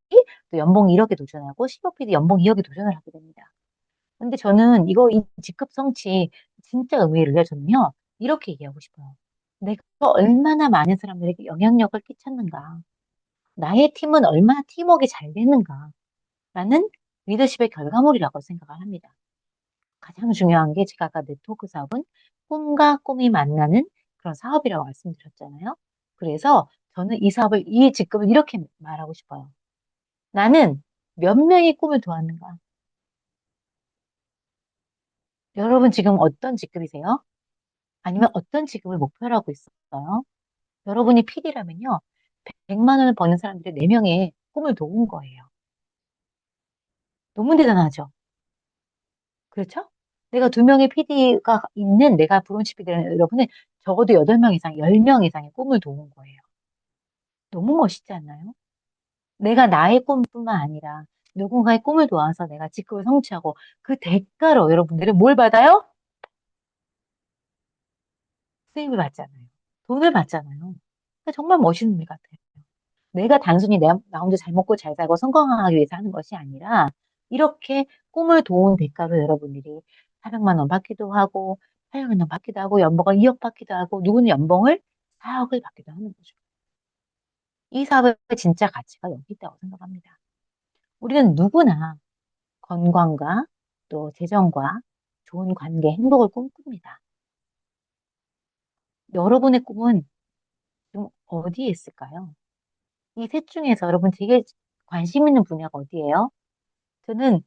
또 연봉 1억에 도전하고, 실버 PD 연봉 2억에 도전을 하게 됩니다. 근데 저는 이 직급 성취 진짜 의미를 위해 저는요, 이렇게 얘기하고 싶어요. 내가 얼마나 많은 사람들에게 영향력을 끼쳤는가. 나의 팀은 얼마나 팀워크가 잘 되는가. 라는 리더십의 결과물이라고 생각을 합니다. 가장 중요한 게 제가 아까 네트워크 사업은 꿈과 꿈이 만나는 그런 사업이라고 말씀드렸잖아요. 그래서 저는 이 직급을 이렇게 말하고 싶어요. 나는 몇 명의 꿈을 도왔는가? 여러분 지금 어떤 직급이세요? 아니면 어떤 직급을 목표로 하고 있어요? 여러분이 PD라면요. 100만 원을 버는 사람들의 4명의 꿈을 도운 거예요. 너무 대단하죠? 그렇죠? 내가 2명의 PD가 있는 내가 브론치 PD라는 여러분은 적어도 8명 이상, 10명 이상의 꿈을 도운 거예요. 너무 멋있지 않나요? 내가 나의 꿈뿐만 아니라 누군가의 꿈을 도와서 내가 직급을 성취하고 그 대가로 여러분들은 뭘 받아요? 수입을 받잖아요. 돈을 받잖아요. 그러니까 정말 멋있는 일 같아요. 내가 단순히 나 혼자 잘 먹고 잘 살고 성공하기 위해서 하는 것이 아니라 이렇게 꿈을 도운 대가로 여러분들이 400만 원 받기도 하고 800만 원 받기도 하고 연봉을 2억 받기도 하고 누구는 연봉을 4억을 받기도 하는 거죠. 이 사업의 진짜 가치가 여기 있다고 생각합니다. 우리는 누구나 건강과 또 재정과 좋은 관계, 행복을 꿈꿉니다. 여러분의 꿈은 지금 어디에 있을까요? 이 셋 중에서 여러분 되게 관심 있는 분야가 어디예요? 저는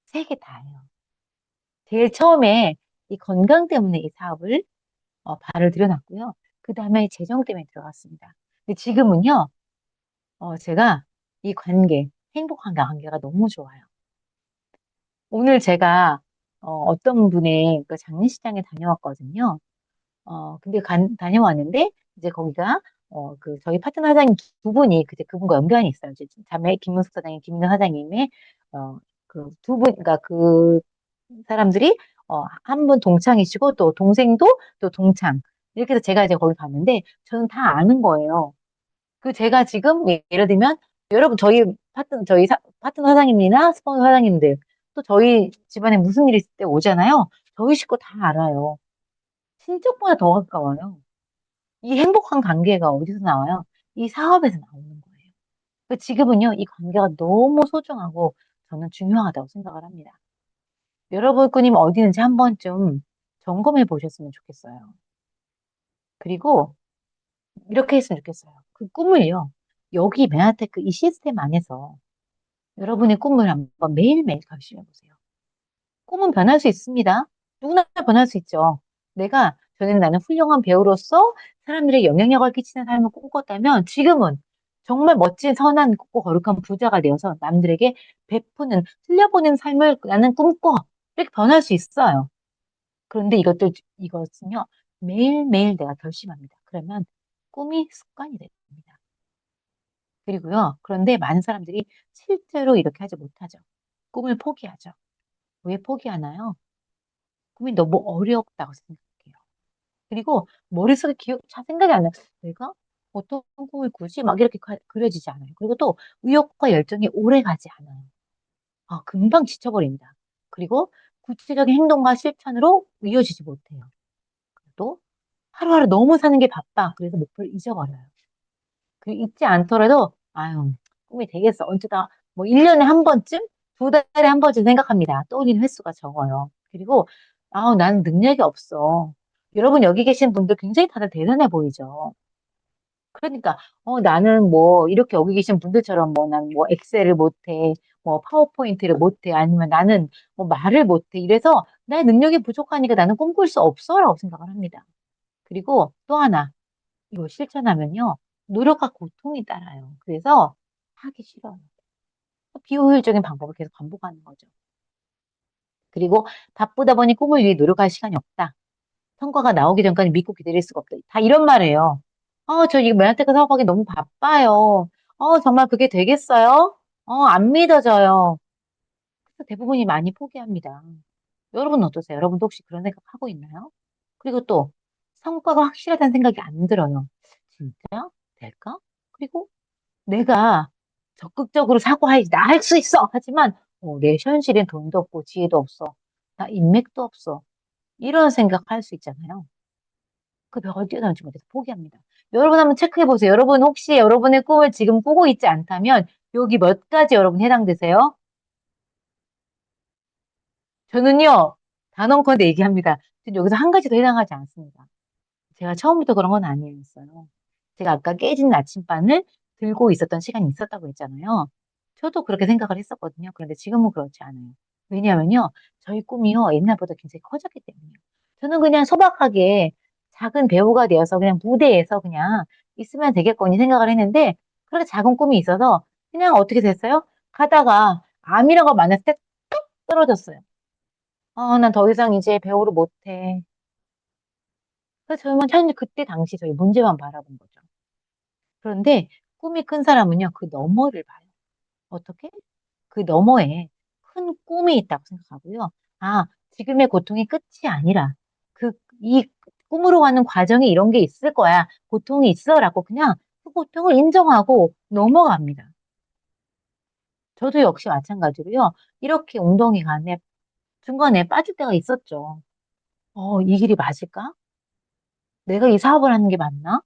세 개 다예요. 제일 처음에 이 건강 때문에 이 사업을 발을 들여놨고요. 그 다음에 재정 때문에 들어갔습니다. 근데 지금은요, 제가 이 행복한 관계가 너무 좋아요. 오늘 제가 어떤 분의 그 장례식장에 다녀왔거든요. 근데 다녀왔는데, 이제 거기가, 저희 파트너 사장님 두 분이, 그분과 연관이 있어요. 이제 자매, 김문숙 사장님, 김민호 사장님의, 두 분, 그러니까 그 사람들이, 한 분 동창이시고, 또 동생도 또 동창. 이렇게 해서 제가 이제 거기 갔는데, 저는 다 아는 거예요. 제가 지금, 예를 들면, 여러분, 파트너 사장님이나 스폰서 사장님들, 또 저희 집안에 무슨 일이 있을 때 오잖아요. 저희 식구 다 알아요. 친척보다 더 가까워요. 이 행복한 관계가 어디서 나와요? 이 사업에서 나오는 거예요. 지금은요, 이 관계가 너무 소중하고 저는 중요하다고 생각을 합니다. 여러분 꾸님 어디 있는지 한 번쯤 점검해 보셨으면 좋겠어요. 그리고 이렇게 했으면 좋겠어요. 그 꿈을요, 여기 메아테크 이 시스템 안에서 여러분의 꿈을 한번 매일매일 결심해 보세요. 꿈은 변할 수 있습니다. 누구나 변할 수 있죠. 나는 훌륭한 배우로서 사람들의 영향력을 끼치는 삶을 꿈꿨다면 지금은 정말 멋진 선한 고 거룩한 부자가 되어서 남들에게 베푸는, 흘려보는 삶을 나는 꿈꿔. 이렇게 변할 수 있어요. 그런데 이것은요, 매일매일 내가 결심합니다. 그러면 꿈이 습관이 됩니다. 그리고요, 그런데 많은 사람들이 실제로 이렇게 하지 못하죠. 꿈을 포기하죠. 왜 포기하나요? 꿈이 너무 어렵다고 생각해요. 그리고 머릿속에 잘 생각이 안 나요. 내가 어떤 꿈을 꾸지? 막 이렇게 그려지지 않아요. 그리고 또 의욕과 열정이 오래 가지 않아요. 금방 지쳐버립니다. 그리고 구체적인 행동과 실천으로 이어지지 못해요. 또 하루하루 너무 사는 게 바빠. 그래서 목표를 잊어버려요. 그 잊지 않더라도 아유 꿈이 되겠어. 언제다 뭐 1년에 한 번쯤, 2달에 한 번쯤 생각합니다. 떠올리는 횟수가 적어요. 그리고 나는 능력이 없어. 여러분 여기 계신 분들 굉장히 다들 대단해 보이죠. 그러니까 나는 뭐 이렇게 여기 계신 분들처럼 뭐 난 뭐 엑셀을 못해, 뭐 파워포인트를 못해, 아니면 나는 뭐 말을 못해. 이래서 나의 능력이 부족하니까 나는 꿈꿀 수 없어라고 생각을 합니다. 그리고 또 하나 이거 실천하면요 노력과 고통이 따라요. 그래서 하기 싫어요. 비효율적인 방법을 계속 반복하는 거죠. 그리고 바쁘다 보니 꿈을 위해 노력할 시간이 없다. 성과가 나오기 전까지 믿고 기다릴 수가 없다. 다 이런 말이에요. 저 이거 맨하테크 사업하기 너무 바빠요. 정말 그게 되겠어요? 안 믿어져요. 그래서 대부분이 많이 포기합니다. 여러분은 어떠세요? 여러분도 혹시 그런 생각 하고 있나요? 그리고 또 성과가 확실하다는 생각이 안 들어요. 진짜? 될까? 그리고 내가 적극적으로 사고해야지. 나 할 수 있어. 하지만 내 현실엔 돈도 없고 지혜도 없어. 나 인맥도 없어. 이런 생각할 수 있잖아요. 그 벽을 뛰어넘지 못해서 포기합니다. 여러분 한번 체크해 보세요. 여러분 혹시 여러분의 꿈을 지금 꾸고 있지 않다면 여기 몇 가지 여러분 해당되세요? 저는요, 단언컨대 얘기합니다. 지금 여기서 한 가지도 해당하지 않습니다. 제가 처음부터 그런 건 아니었어요. 제가 아까 깨진 나침반을 들고 있었던 시간이 있었다고 했잖아요. 저도 그렇게 생각을 했었거든요. 그런데 지금은 그렇지 않아요. 왜냐하면요, 저희 꿈이요, 옛날보다 굉장히 커졌기 때문이에요. 저는 그냥 소박하게 작은 배우가 되어서 그냥 무대에서 그냥 있으면 되겠거니 생각을 했는데, 그렇게 작은 꿈이 있어서 그냥 어떻게 됐어요? 가다가 암이라고 만났을 때 뚝 떨어졌어요. 난 더 이상 이제 배우를 못해. 그래서 저는 사실 그때 당시 저희 문제만 바라본 거죠. 그런데 꿈이 큰 사람은요, 그 너머를 봐요. 어떻게? 그 너머에 큰 꿈이 있다고 생각하고요. 지금의 고통이 끝이 아니라 이 꿈으로 가는 과정에 이런 게 있을 거야. 고통이 있어라고 그냥 그 고통을 인정하고 넘어갑니다. 저도 역시 마찬가지로요. 이렇게 웅덩이 간에 중간에 빠질 때가 있었죠. 이 길이 맞을까? 내가 이 사업을 하는 게 맞나?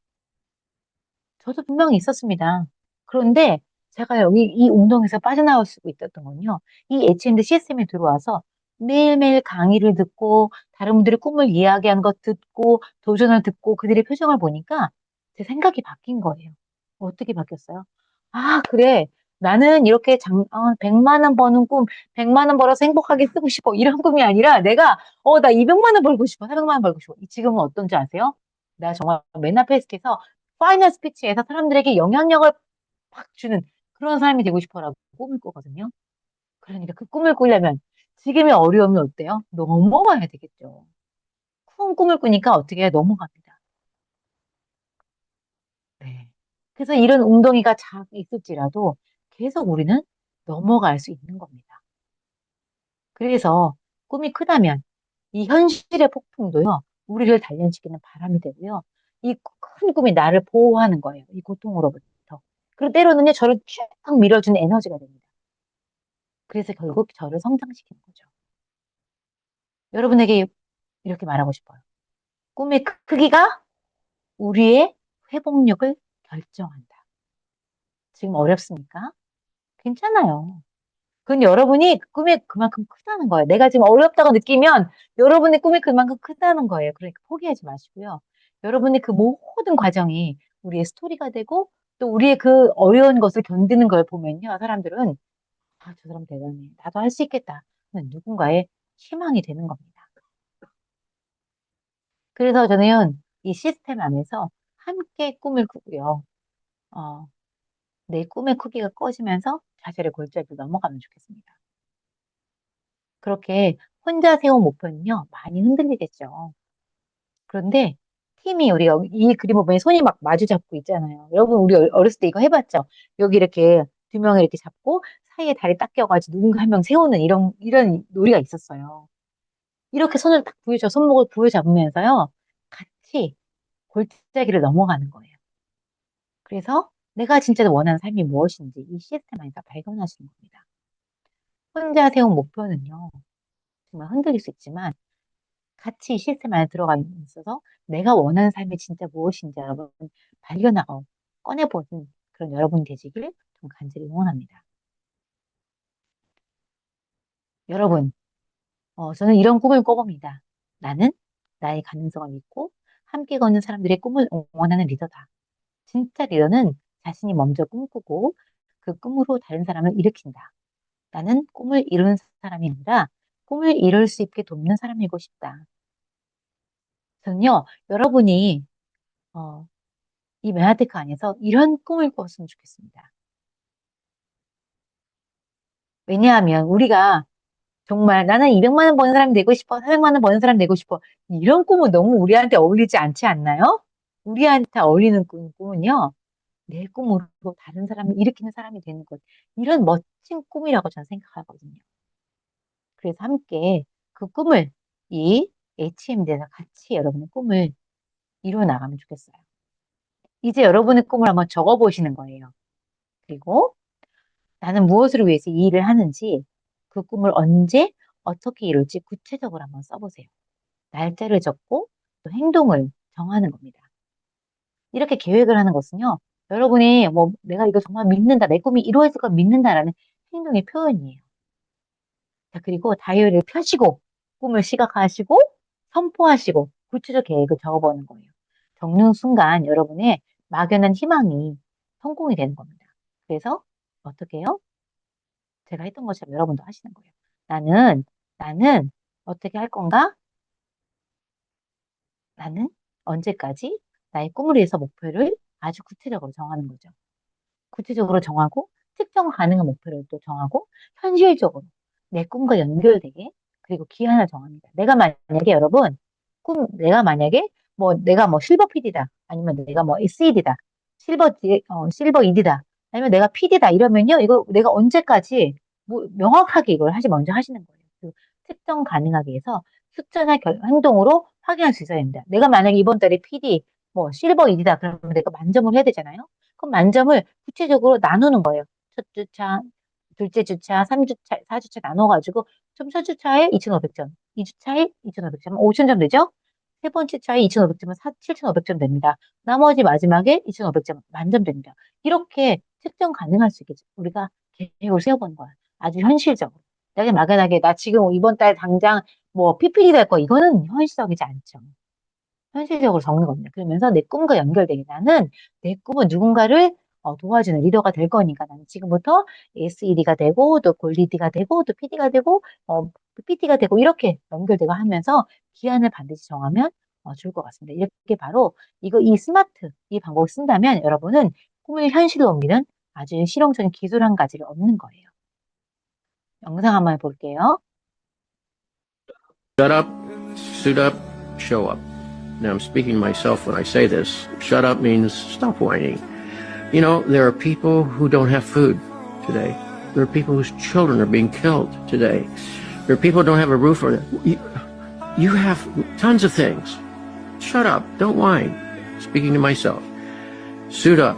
저도 분명히 있었습니다. 그런데 제가 여기 이 운동에서 빠져나올 수 있었던 건요. 이 H&D CSM에 들어와서 매일매일 강의를 듣고 다른 분들의 꿈을 이야기하는 것 듣고 도전을 듣고 그들의 표정을 보니까 제 생각이 바뀐 거예요. 어떻게 바뀌었어요? 그래. 나는 이렇게 100만 원 버는 꿈, 100만 원 벌어서 행복하게 쓰고 싶어. 이런 꿈이 아니라 내가, 나 200만 원 벌고 싶어. 400만 원 벌고 싶어. 지금은 어떤지 아세요? 나 정말 맨 앞에 있어서 파이널 스피치에서 사람들에게 영향력을 팍 주는 그런 사람이 되고 싶어라고 꿈을 꾸거든요. 그러니까 그 꿈을 꾸려면 지금의 어려움이 어때요? 넘어가야 되겠죠. 큰 꿈을 꾸니까 어떻게 해야 넘어갑니다. 네. 그래서 이런 웅덩이가 있을지라도 계속 우리는 넘어갈 수 있는 겁니다. 그래서 꿈이 크다면 이 현실의 폭풍도요, 우리를 단련시키는 바람이 되고요. 이 큰 꿈이 나를 보호하는 거예요. 이 고통으로부터. 그리고 때로는요, 저를 쭉 밀어주는 에너지가 됩니다. 그래서 결국 저를 성장시키는 거죠. 여러분에게 이렇게 말하고 싶어요. 꿈의 크기가 우리의 회복력을 결정한다. 지금 어렵습니까? 괜찮아요. 그건 여러분이 꿈이 그만큼 크다는 거예요. 내가 지금 어렵다고 느끼면 여러분의 꿈이 그만큼 크다는 거예요. 그러니까 포기하지 마시고요. 여러분의 그 모든 과정이 우리의 스토리가 되고 또 우리의 그 어려운 것을 견디는 걸 보면요. 사람들은 저 사람 대단해. 나도 할 수 있겠다. 누군가의 희망이 되는 겁니다. 그래서 저는 이 시스템 안에서 함께 꿈을 꾸고요. 어, 내 꿈의 크기가 커지면서 자세를 골짜기로 넘어가면 좋겠습니다. 그렇게 혼자 세운 목표는요, 많이 흔들리겠죠. 그런데 팀이 우리가 이 그림 보면 손이 막 마주 잡고 있잖아요. 여러분, 우리 어렸을 때 이거 해봤죠? 여기 이렇게 두 명을 이렇게 잡고 사이에 다리 딱 껴가지고 누군가 한 명 세우는 이런 놀이가 있었어요. 이렇게 손을 딱 손목을 부여잡으면서요. 같이 골짜기를 넘어가는 거예요. 그래서 내가 진짜 원하는 삶이 무엇인지 이 시스템 안에서 발견하시는 겁니다. 혼자 세운 목표는요. 정말 흔들릴 수 있지만 같이 이 시스템 안에 들어가 있어서 내가 원하는 삶이 진짜 무엇인지 여러분 발견하고 꺼내보는 그런 여러분이 되시길 좀 간절히 응원합니다. 여러분, 저는 이런 꿈을 꿔봅니다. 나는 나의 가능성을 믿고 함께 걷는 사람들의 꿈을 응원하는 리더다. 진짜 리더는 자신이 먼저 꿈꾸고 그 꿈으로 다른 사람을 일으킨다. 나는 꿈을 이루는 사람이 아니라 꿈을 이룰 수 있게 돕는 사람이고 싶다. 저는요, 여러분이 어, 이 메아테크 안에서 이런 꿈을 꿨으면 좋겠습니다. 왜냐하면 우리가 정말 나는 200만 원 버는 사람 되고 싶어, 400만 원 버는 사람 되고 싶어. 이런 꿈은 너무 우리한테 어울리지 않지 않나요? 우리한테 어울리는 꿈은요, 내 꿈으로 다른 사람을 일으키는 사람이 되는 것. 이런 멋진 꿈이라고 저는 생각하거든요. 그래서 함께 그 꿈을 이 HM대에서 같이 여러분의 꿈을 이루어 나가면 좋겠어요. 이제 여러분의 꿈을 한번 적어보시는 거예요. 그리고 나는 무엇을 위해서 이 일을 하는지 그 꿈을 언제 어떻게 이룰지 구체적으로 한번 써보세요. 날짜를 적고 또 행동을 정하는 겁니다. 이렇게 계획을 하는 것은요. 여러분이 뭐 내가 이거 정말 믿는다, 내 꿈이 이루어질 걸 믿는다라는 행동의 표현이에요. 자, 그리고 다이어리를 펴시고 꿈을 시각화하시고 선포하시고 구체적 계획을 적어보는 거예요. 적는 순간 여러분의 막연한 희망이 성공이 되는 겁니다. 그래서 어떻게 해요? 제가 했던 것처럼 여러분도 하시는 거예요. 나는 어떻게 할 건가? 나는 언제까지 나의 꿈을 위해서 목표를 아주 구체적으로 정하는 거죠. 구체적으로 정하고 특정 가능한 목표를 또 정하고 현실적으로 내 꿈과 연결되게 그리고 기한을 정합니다. 내가 만약에 내가 뭐 실버 PD다 아니면 내가 뭐 SED다 실버 ED다 아니면 내가 PD다 이러면요 이거 내가 언제까지 뭐 명확하게 이걸 먼저 하시는 거예요. 그 특정 가능하게 해서 숫자나 행동으로 확인할 수 있어야 됩니다. 내가 만약에 이번 달에 PD 뭐 실버 ED다 그러면 내가 만점을 해야 되잖아요. 그럼 만점을 구체적으로 나누는 거예요. 첫 주차, 둘째 주차, 3주차, 4주차 나눠가지고 첫 주차에 2,500점, 2주차에 2,500점, 5,000점 되죠? 세 번째 차에 2,500점은 7,500점 됩니다. 나머지 마지막에 2,500점 만점 됩니다. 이렇게 측정 가능할 수 있겠죠. 우리가 계획을 세워보는 거야. 아주 현실적으로. 내가 막연하게 나 지금 이번 달 당장 뭐 PPT 될 거 이거는 현실적이지 않죠. 현실적으로 적는 겁니다. 그러면서 내 꿈과 연결되게 나는 내 꿈은 누군가를 도와주는 리더가 될 거니까 나는 지금부터 SED가 되고 또 골리디가 되고 또 PD가 되고 PT가 되고 이렇게 연결되고 하면서 기한을 반드시 정하면 좋을 것 같습니다. 이렇게 바로 이 스마트 이 방법을 쓴다면 여러분은 꿈을 현실로 옮기는 아주 실용적인 기술 한 가지를 얻는 거예요. 영상 한번 해볼게요. Shut up, suit up, show up. Now, I'm speaking to myself when I say this. Shut up means stop whining. You know, there are people who don't have food today. There are people whose children are being killed today. There are people who don't have a roof over their... You have tons of things. Shut up, don't whine. Speaking to myself. Suit up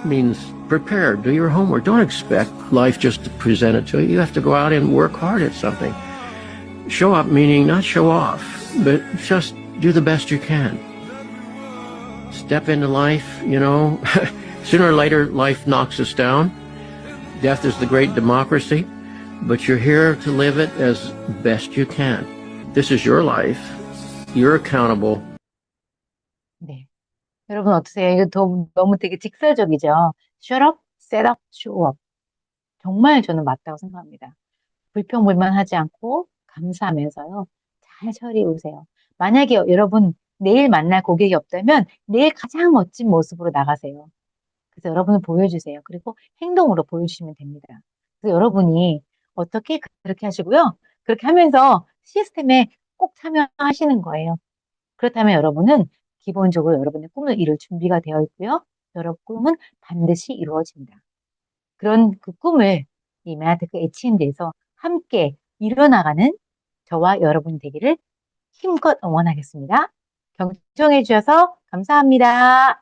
means prepare, do your homework. Don't expect life just to present it to you. You have to go out and work hard at something. Show up meaning not show off, but just do the best you can. Step into life, you know. Sooner or later, life knocks us down. Death is the great democracy, but you're here to live it as best you can. This is your life. You're accountable. 네. 여러분 어떠세요? 이거 너무 되게 직설적이죠? Shut up, set up, show up. 정말 저는 맞다고 생각합니다. 불평불만하지 않고 감사하면서요. 잘 처리해 오세요. 만약에 여러분 내일 만날 고객이 없다면 내일 가장 멋진 모습으로 나가세요. 그래서 여러분을 보여주세요. 그리고 행동으로 보여주시면 됩니다. 그래서 여러분이 어떻게 그렇게 하시고요. 그렇게 하면서 시스템에 꼭 참여하시는 거예요. 그렇다면 여러분은 기본적으로 여러분의 꿈을 이룰 준비가 되어 있고요. 여러분 꿈은 반드시 이루어집니다. 그런 그 꿈을 이 맨하탄 HMD에서 함께 이뤄나가는 저와 여러분 되기를 힘껏 응원하겠습니다. 경청해 주셔서 감사합니다.